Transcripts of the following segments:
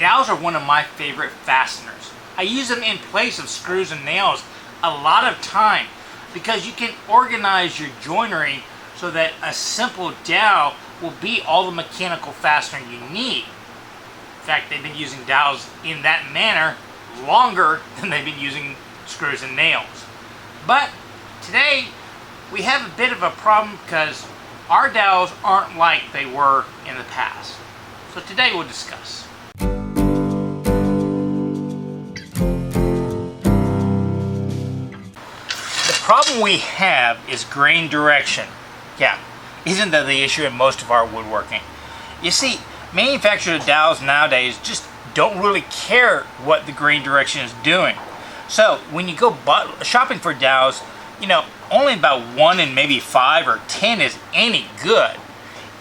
Dowels are one of my favorite fasteners. I use them in place of screws and nails a lot of time because you can organize your joinery so that a simple dowel will be all the mechanical fastener you need. In fact, they've been using dowels in that manner longer than they've been using screws and nails. But today we have a bit of a problem because our dowels aren't like they were in the past. So today we'll discuss. The problem we have is grain direction. Yeah, isn't that the issue in most of our woodworking? You see, manufacturers of dowels nowadays just don't really care what the grain direction is doing. So when you go shopping for dowels, you know, only about 1 in maybe 5 or 10 is any good,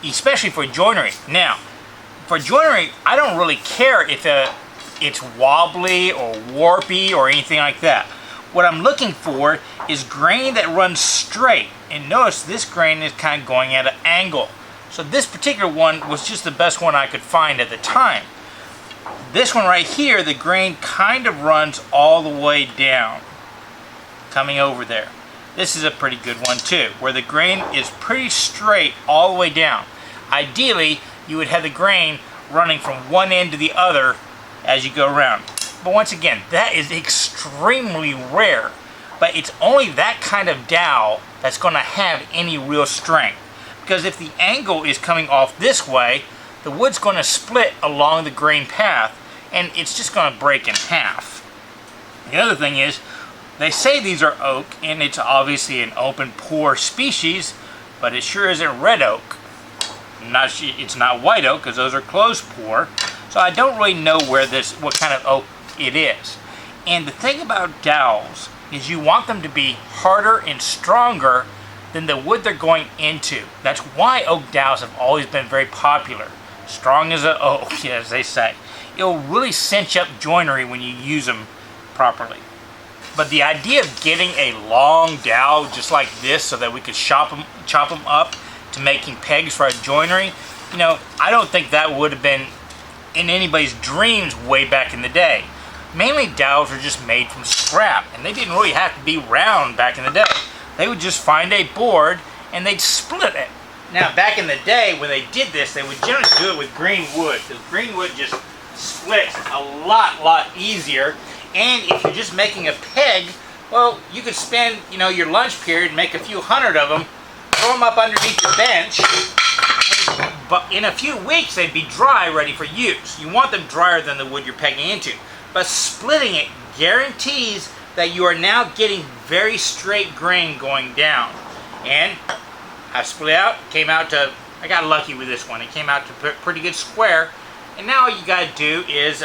especially for joinery. Now, for joinery, I don't really care if it's wobbly or warpy or anything like that. What I'm looking for is grain that runs straight. And notice this grain is kind of going at an angle. So this particular one was just the best one I could find at the time. This one right here, the grain kind of runs all the way down, coming over there. This is a pretty good one too, where the grain is pretty straight all the way down. Ideally, you would have the grain running from one end to the other as you go around. But once again, that is extremely rare. But it's only that kind of dowel that's going to have any real strength. Because if the angle is coming off this way, the wood's going to split along the grain path and it's just going to break in half. The other thing is, they say these are oak and it's obviously an open pore species, but it sure isn't red oak. It's not white oak because those are closed pore. So I don't really know what kind of oak it is. And the thing about dowels is you want them to be harder and stronger than the wood they're going into. That's why oak dowels have always been very popular. Strong as an oak, as they say. It'll really cinch up joinery when you use them properly. But the idea of getting a long dowel just like this so that we could chop them up to making pegs for our joinery, you know, I don't think that would have been in anybody's dreams way back in the day. Mainly dowels were just made from scrap, and they didn't really have to be round back in the day. They would just find a board and they'd split it. Now back in the day when they did this, they would generally do it with green wood, because green wood just splits a lot easier. And if you're just making a peg, well, you could spend, you know, your lunch period, make a few hundred of them, throw them up underneath your bench, but in a few weeks they'd be dry, ready for use. You want them drier than the wood you're pegging into. But splitting it guarantees that you are now getting very straight grain going down. And I split out, I got lucky with this one. It came out to a pretty good square. And now all you gotta do is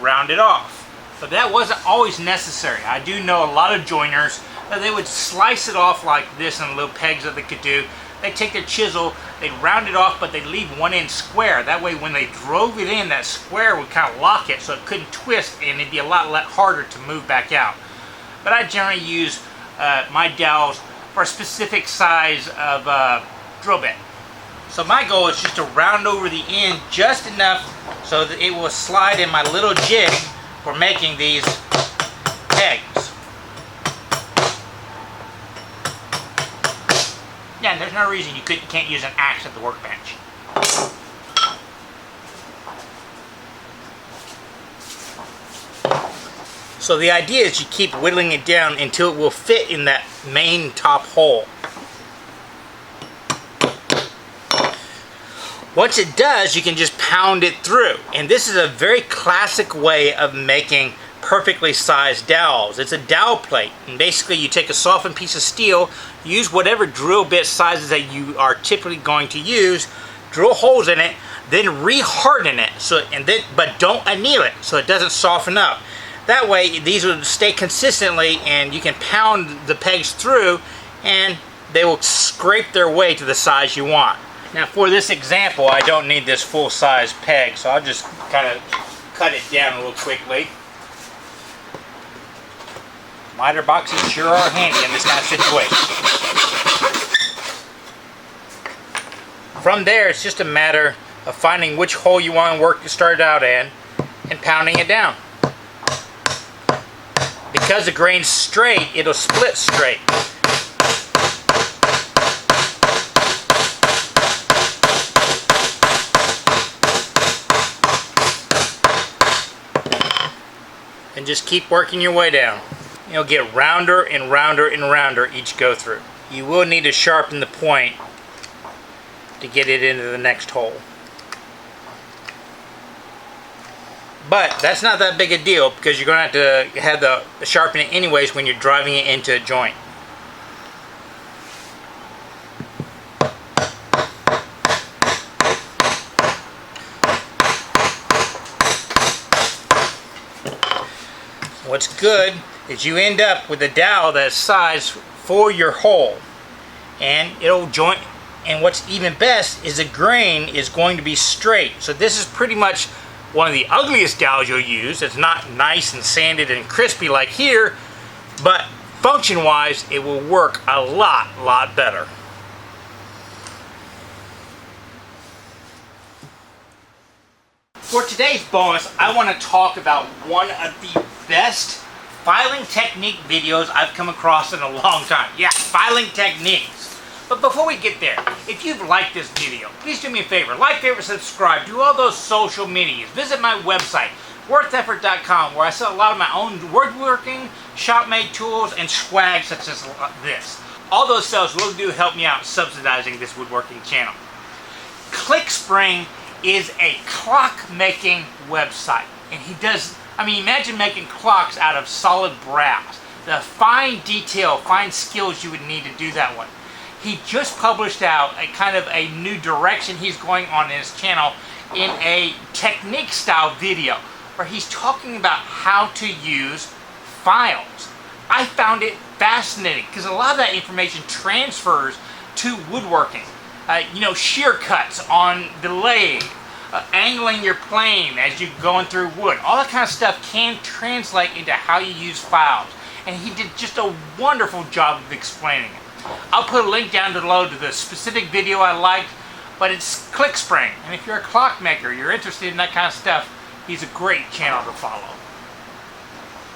round it off. But that wasn't always necessary. I do know a lot of joiners that they would slice it off like this in little pegs that they could do. They'd take their chisel, they'd round it off, but they'd leave one end square. That way when they drove it in, that square would kind of lock it so it couldn't twist and it'd be a lot harder to move back out. But I generally use my dowels for a specific size of drill bit. So my goal is just to round over the end just enough so that it will slide in my little jig for making these pegs. Yeah, there's no reason you can't use an axe at the workbench. So the idea is you keep whittling it down until it will fit in that main top hole. Once it does, you can just pound it through. And this is a very classic way of making perfectly sized dowels. It's a dowel plate. And basically you take a softened piece of steel, use whatever drill bit sizes that you are typically going to use, drill holes in it, then re-harden it. But don't anneal it so it doesn't soften up. That way these will stay consistently and you can pound the pegs through and they will scrape their way to the size you want. Now for this example, I don't need this full-size peg, so I'll just kind of cut it down real quickly. Miter boxes sure are handy in this kind of situation. From there, it's just a matter of finding which hole you want to start out in, and pounding it down. Because the grain's straight, it'll split straight. And just keep working your way down. You'll get rounder and rounder and rounder each go through. You will need to sharpen the point to get it into the next hole. But that's not that big a deal because you're going to have to sharpen it anyways when you're driving it into a joint. What's good is you end up with a dowel that's sized for your hole, and it'll joint. And what's even best is the grain is going to be straight. So this is pretty much one of the ugliest dowels you'll use. It's not nice and sanded and crispy like here, but function wise it will work a lot better. For today's bonus, I want to talk about one of the best filing technique videos I've come across in a long time. Yeah, filing techniques. But before we get there, if you've liked this video, please do me a favor. Like, favorite, subscribe, do all those social medias. Visit my website, wortheffort.com, where I sell a lot of my own woodworking, shop-made tools, and swag such as this. All those sales will do help me out subsidizing this woodworking channel. Clickspring is a clock-making website. And he does, I mean, imagine making clocks out of solid brass. The fine detail, fine skills you would need to do that one. He just published out a kind of a new direction he's going on in his channel in a technique style video where he's talking about how to use files. I found it fascinating because a lot of that information transfers to woodworking. You know, shear cuts on the lathe, angling your plane as you're going through wood. All that kind of stuff can translate into how you use files. And he did just a wonderful job of explaining it. I'll put a link down below to the specific video I liked, but it's Clickspring. And if you're a clockmaker, you're interested in that kind of stuff, he's a great channel to follow.